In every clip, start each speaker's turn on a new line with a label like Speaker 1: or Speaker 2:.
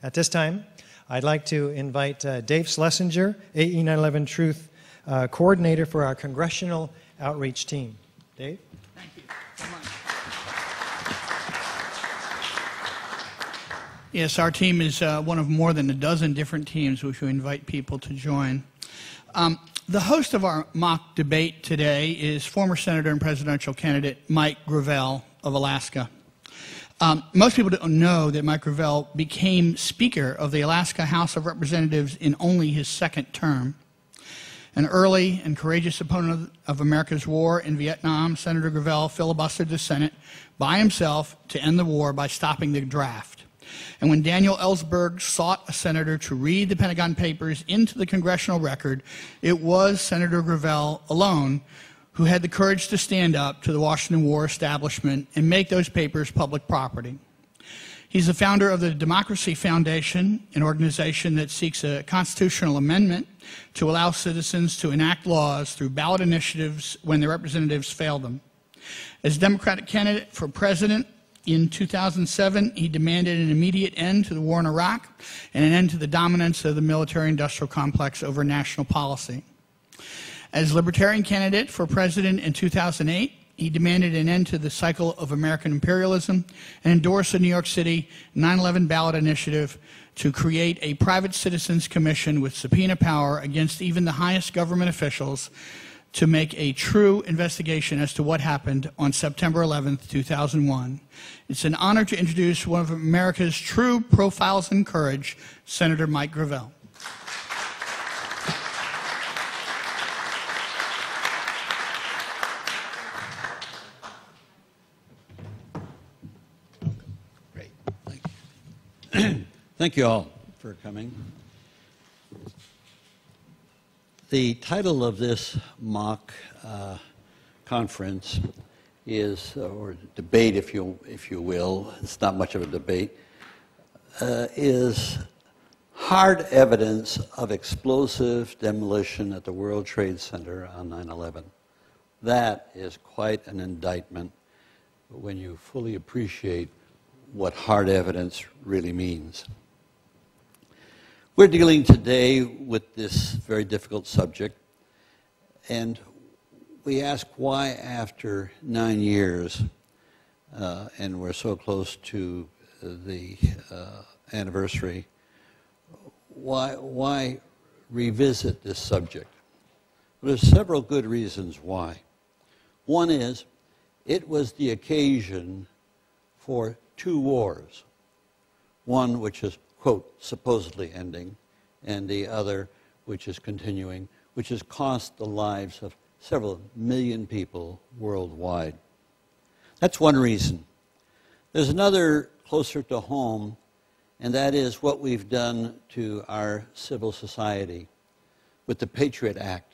Speaker 1: At this time, I'd like to invite Dave Schlesinger, ae911Truth coordinator for our congressional outreach team. Dave?
Speaker 2: Thank you so much. Yes, our team is one of more than a dozen different teams which we invite people to join. The host of our mock debate today is former Senator and presidential candidate Mike Gravel of Alaska. Most people don't know that Mike Gravel became Speaker of the Alaska House of Representatives in only his second term. An early and courageous opponent of America's war in Vietnam, Senator Gravel filibustered the Senate by himself to end the war by stopping the draft. And when Daniel Ellsberg sought a senator to read the Pentagon Papers into the congressional record, it was Senator Gravel alone who had the courage to stand up to the Washington war establishment and make those papers public property. He's the founder of the Democracy Foundation, an organization that seeks a constitutional amendment to allow citizens to enact laws through ballot initiatives when their representatives fail them. As Democratic candidate for president in 2007, he demanded an immediate end to the war in Iraq and an end to the dominance of the military-industrial complex over national policy. As Libertarian candidate for president in 2008, he demanded an end to the cycle of American imperialism and endorsed the New York City 9/11 ballot initiative to create a private citizens commission with subpoena power against even the highest government officials to make a true investigation as to what happened on September 11th, 2001. It's an honor to introduce one of America's true profiles in courage, Senator Mike Gravel.
Speaker 3: Great. Thank you. Thank you all for coming. The title of this mock conference is, or debate, if you will, it's not much of a debate, is Hard Evidence of Explosive Demolition at the World Trade Center on 9/11. That is quite an indictment when you fully appreciate what hard evidence really means. We're dealing today with this very difficult subject, and we ask why after 9 years, and we're so close to the anniversary, why revisit this subject? Well, there's several good reasons why. One is, it was the occasion for two wars, one which is, quote, supposedly ending, and the other which is continuing, which has cost the lives of several million people worldwide. That's one reason. There's another closer to home, and that is what we've done to our civil society with the Patriot Act,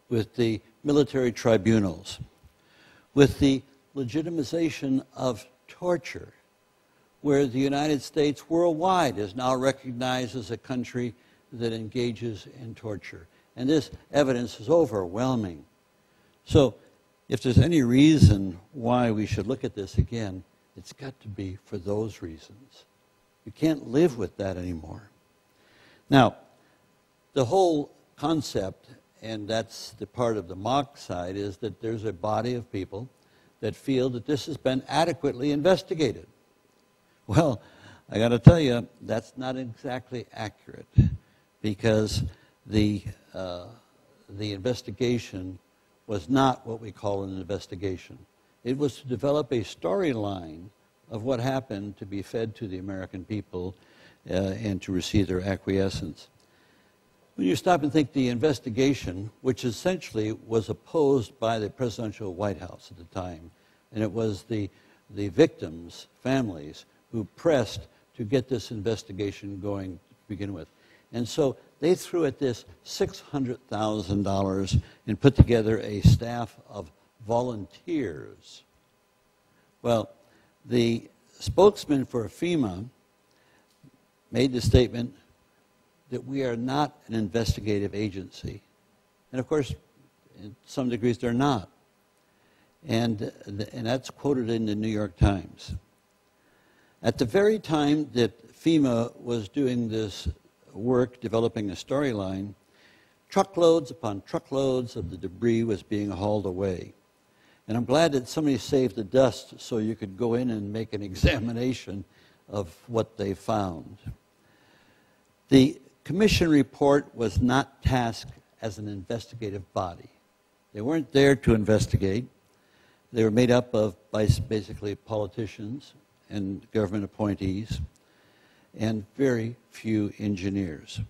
Speaker 3: with the military tribunals, with the legitimization of torture, where the United States worldwide is now recognized as a country that engages in torture. And this evidence is overwhelming. So if there's any reason why we should look at this again, it's got to be for those reasons. You can't live with that anymore. Now, the whole concept, and that's the part of the mock side, is that there's a body of people that feel that this has been adequately investigated. Well, I got to tell you, that's not exactly accurate, because the investigation was not what we call an investigation. It was to develop a storyline of what happened to be fed to the American people and to receive their acquiescence. When you stop and think, the investigation, which essentially was opposed by the presidential White House at the time, and it was the victims' families who pressed to get this investigation going to begin with. And so they threw at this $600,000 and put together a staff of volunteers. Well, the spokesman for FEMA made the statement that we are not an investigative agency. And of course, in some degrees, they're not. And that's quoted in the New York Times. At the very time that FEMA was doing this work, developing a storyline, truckloads upon truckloads of the debris was being hauled away. And I'm glad that somebody saved the dust so you could go in and make an examination of what they found. The commission report was not tasked as an investigative body. They weren't there to investigate. They were made up of basically politicians and government appointees and very few engineers.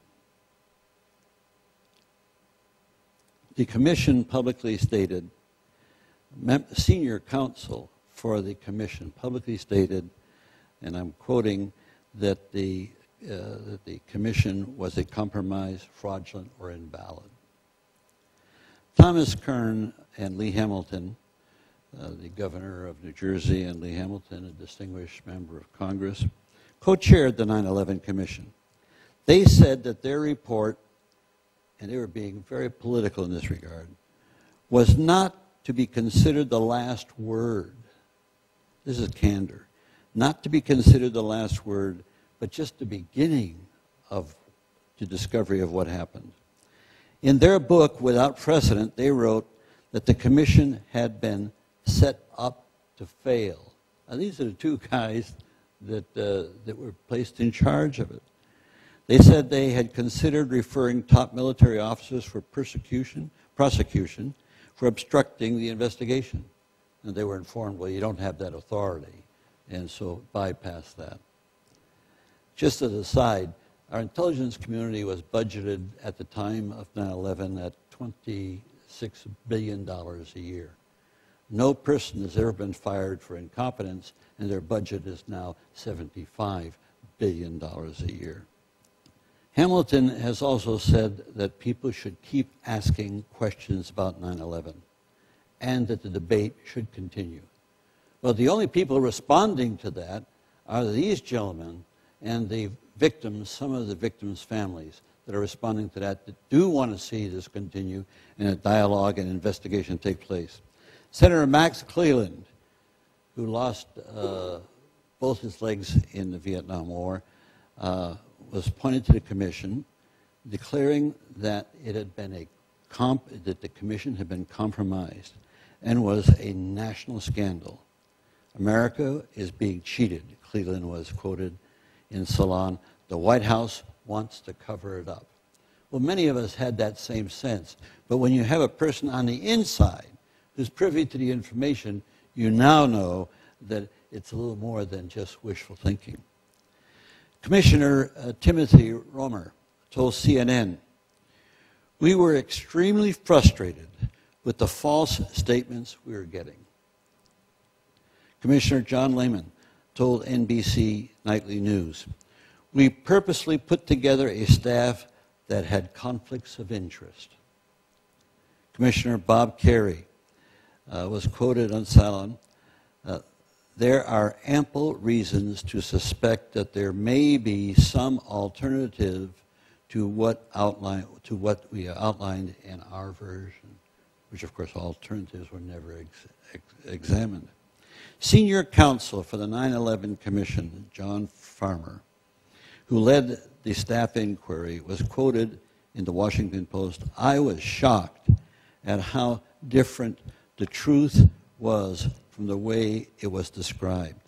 Speaker 3: The commission publicly stated, senior counsel for the commission publicly stated, and I'm quoting, that the commission was a compromise, fraudulent, or invalid. Thomas Kern and Lee Hamilton, the governor of New Jersey, and Lee Hamilton, a distinguished member of Congress, co-chaired the 9/11 Commission. They said that their report, and they were being very political in this regard, was not to be considered the last word. This is candor. Not to be considered the last word, but just the beginning of the discovery of what happened. In their book, Without Precedent, they wrote that the commission had been set up to fail. Now, these are the two guys that were placed in charge of it. They said they had considered referring top military officers for prosecution for obstructing the investigation. And they were informed, well, you don't have that authority, and so bypass that. Just as an aside, our intelligence community was budgeted at the time of 9/11 at $26 billion a year. No person has ever been fired for incompetence, and their budget is now $75 billion a year. Hamilton has also said that people should keep asking questions about 9/11 and that the debate should continue. Well, the only people responding to that are these gentlemen and the victims, some of the victims' families that are responding to that do want to see this continue and a dialogue and investigation take place. Senator Max Cleland, who lost both his legs in the Vietnam War, was appointed to the commission, declaring that it had been that the commission had been compromised and was a national scandal. America is being cheated, Cleland was quoted in Salon. The White House wants to cover it up. Well, many of us had that same sense, but when you have a person on the inside who's privy to the information, you now know that it's a little more than just wishful thinking. Commissioner Timothy Romer told CNN, "We were extremely frustrated with the false statements we were getting." Commissioner John Lehman told NBC Nightly News, "We purposely put together a staff that had conflicts of interest." Commissioner Bob Kerrey was quoted on Salon, "There are ample reasons to suspect that there may be some alternative to what we outlined in our version," which of course alternatives were never examined. Senior counsel for the 9/11 Commission, John Farmer, who led the staff inquiry, was quoted in the Washington Post, "I was shocked at how different the truth was from the way it was described.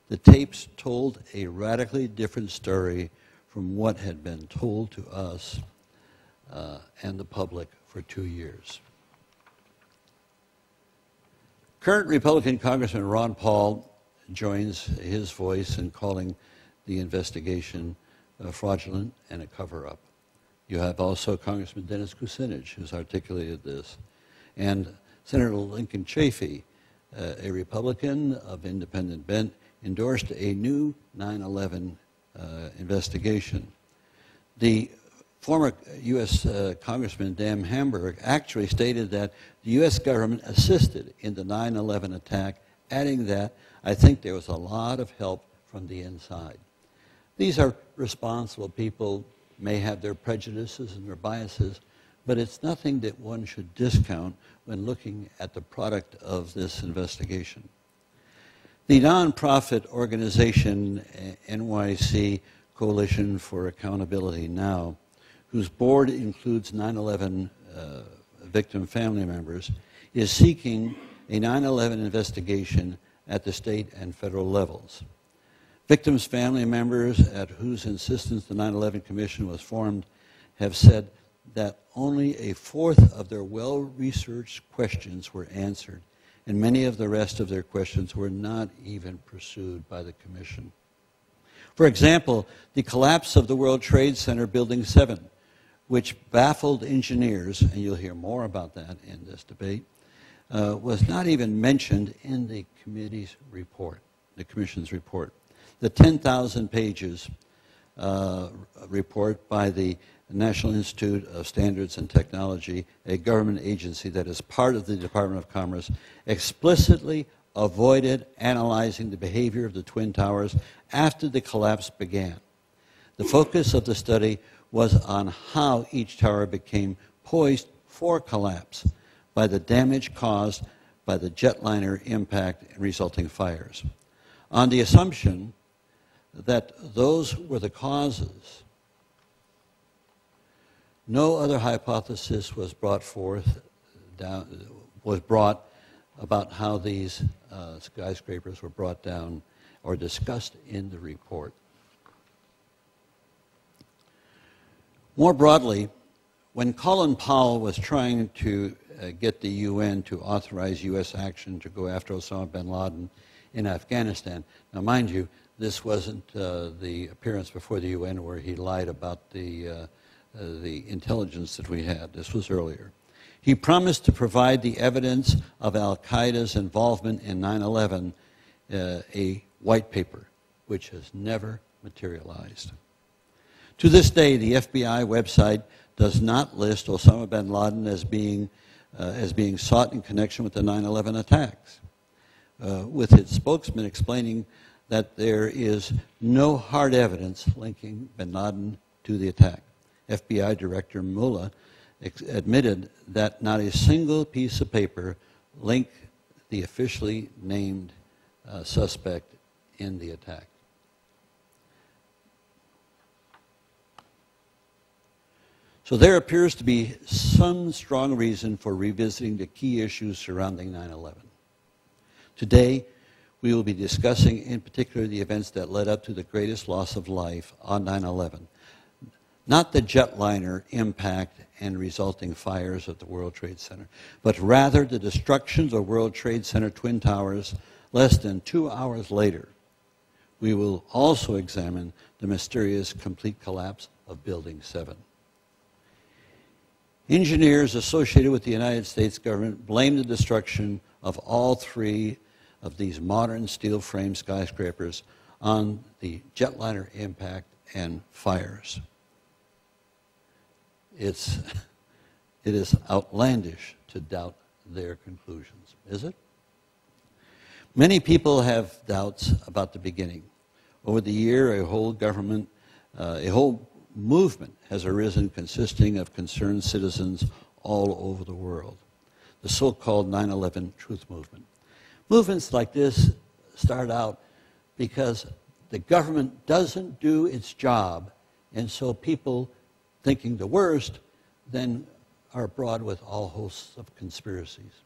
Speaker 3: The tapes told a radically different story from what had been told to us and the public for 2 years." Current Republican Congressman Ron Paul joins his voice in calling the investigation fraudulent and a cover-up. You have also Congressman Dennis Kucinich, who's articulated this, and Senator Lincoln Chafee, a Republican of independent bent, endorsed a new 9/11 investigation. The former U.S. Congressman Dan Hamburg actually stated that the U.S. government assisted in the 9/11 attack, adding that, "I think there was a lot of help from the inside." These are responsible people, may have their prejudices and their biases, but it's nothing that one should discount when looking at the product of this investigation. The nonprofit organization NYC Coalition for Accountability Now, whose board includes 9/11 victim family members, is seeking a 9/11 investigation at the state and federal levels. Victims' family members, at whose insistence the 9/11 Commission was formed, have said that only a fourth of their well-researched questions were answered, and many of the rest of their questions were not even pursued by the Commission. For example, the collapse of the World Trade Center Building 7, which baffled engineers, and you'll hear more about that in this debate, was not even mentioned in the committee's report, the Commission's report. The 10,000 pages report by the National Institute of Standards and Technology, a government agency that is part of the Department of Commerce, explicitly avoided analyzing the behavior of the Twin Towers after the collapse began. The focus of the study was on how each tower became poised for collapse by the damage caused by the jetliner impact and resulting fires. On the assumption that those were the causes, no other hypothesis was brought about how these skyscrapers were brought down or discussed in the report. More broadly, when Colin Powell was trying to get the UN to authorize U.S. action to go after Osama bin Laden in Afghanistan, now mind you, this wasn't the appearance before the UN where he lied about the intelligence that we had. This was earlier. He promised to provide the evidence of al-Qaeda's involvement in 9/11, a white paper, which has never materialized. To this day, the FBI website does not list Osama bin Laden as being sought in connection with the 9/11 attacks, with its spokesman explaining that there is no hard evidence linking bin Laden to the attack. FBI Director Mullah admitted that not a single piece of paper linked the officially named suspect in the attack. So there appears to be some strong reason for revisiting the key issues surrounding 9/11. Today, we will be discussing in particular the events that led up to the greatest loss of life on 9/11. Not the jetliner impact and resulting fires at the World Trade Center, but rather the destruction of the World Trade Center Twin Towers less than 2 hours later. We will also examine the mysterious complete collapse of Building 7. Engineers associated with the United States government blame the destruction of all three of these modern steel frame skyscrapers on the jetliner impact and fires. It is outlandish to doubt their conclusions, is it? Many people have doubts about the beginning. Over the year, a whole movement has arisen consisting of concerned citizens all over the world, the so-called 9/11 Truth movement. Movements like this start out because the government doesn't do its job, and so people thinking the worst then are abroad with all hosts of conspiracies.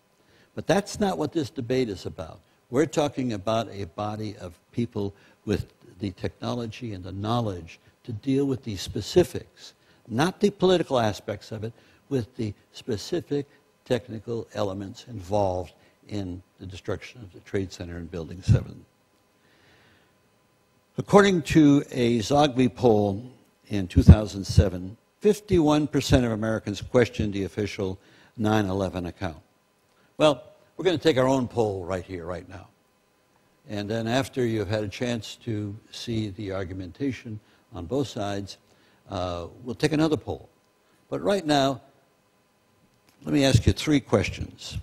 Speaker 3: But that's not what this debate is about. We're talking about a body of people with the technology and the knowledge to deal with the specifics, not the political aspects of it, with the specific technical elements involved in the destruction of the Trade Center and Building 7. According to a Zogby poll in 2007, 51% of Americans questioned the official 9/11 account. Well, we're going to take our own poll right here, right now. And then after you've had a chance to see the argumentation on both sides, we'll take another poll. But right now, let me ask you 3 questions.